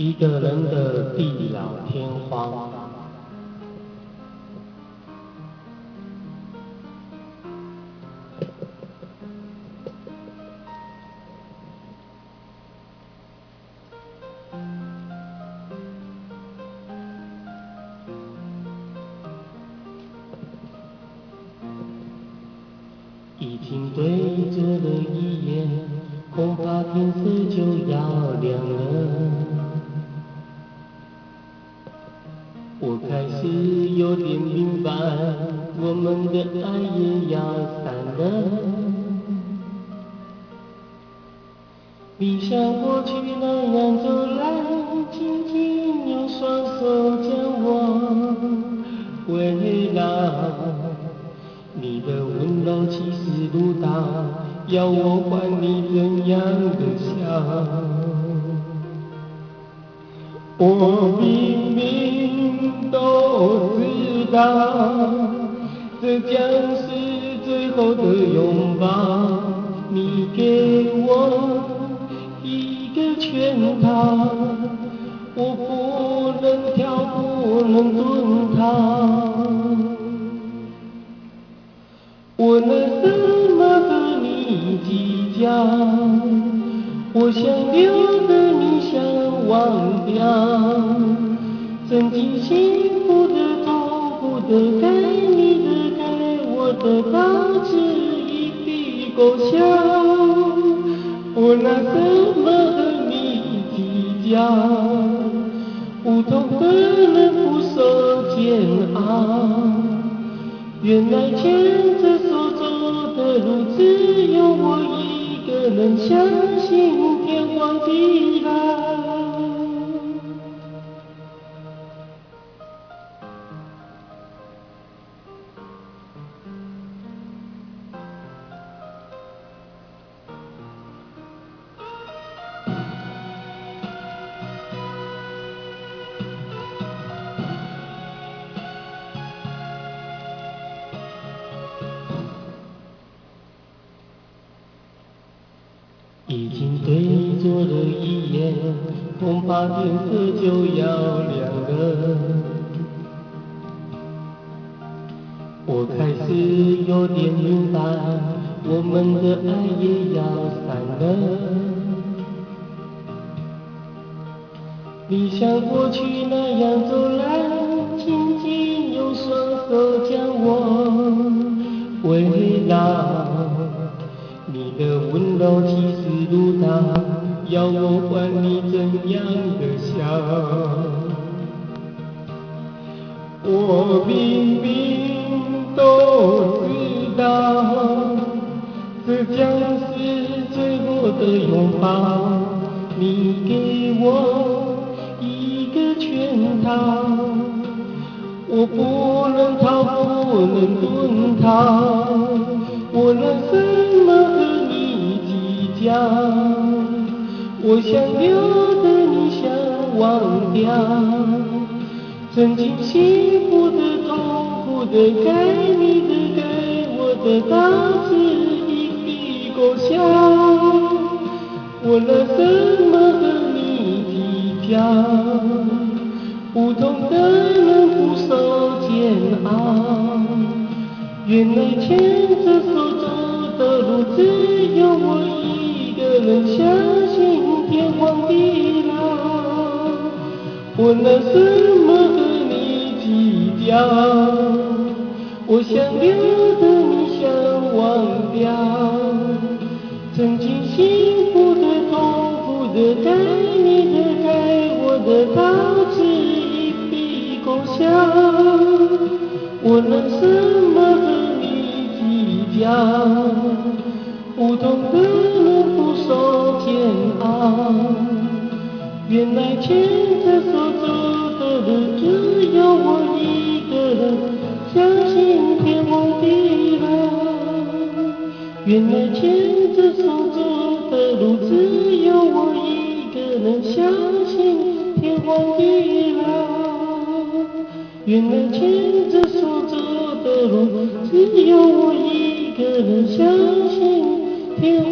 一个人的地老天荒。已经对坐了一夜，恐怕天色就要亮了。我开始有点明白，我们的爱也要散了。你像过去那样走来，紧紧用双手将我围绕。你的温柔气势如刀，要我还你怎样的笑？我明明都知道，这将是最后的拥抱。你给我一个圈套，我不能跳，不能遁逃。我拿什么和你计较？我想留的你想忘掉，曾经幸福的、痛苦的、该你的、该我的，到此一笔勾销。我拿什么和你计较？不同的人不受煎熬。原来牵着手走的路，只有我一个人相信天荒地老。已经对坐了一夜，恐怕天色就要亮了。我开始有点明白，我们的爱也要散了。你像过去那样走来，紧紧用双手将我围绕。你的温柔气势如刀，要我还你怎样的笑？我明明都知道，这将是最后的拥抱。你给我一个圈套，我不能逃，不能遁逃。我拿什么和你计较？我想留的你想忘掉，曾经幸福的、痛苦的、该你的、该我的，到此一笔勾销。我拿什么和你计较？不同的人不受煎熬。原来牵着手走的路，只有我一个人相信天荒地老。我拿什么和你计较？我想留的你想忘掉，曾经幸福的、痛苦的、该你的、该我的，到此一笔勾销。我拿什么和你计较？不同的人不受煎熬。原来牵着手走的路，只有我一个人相信天荒地老。原来牵着手走的路，只有我一个人相信天荒地老。原来牵着手走的路，只有我一个人相信天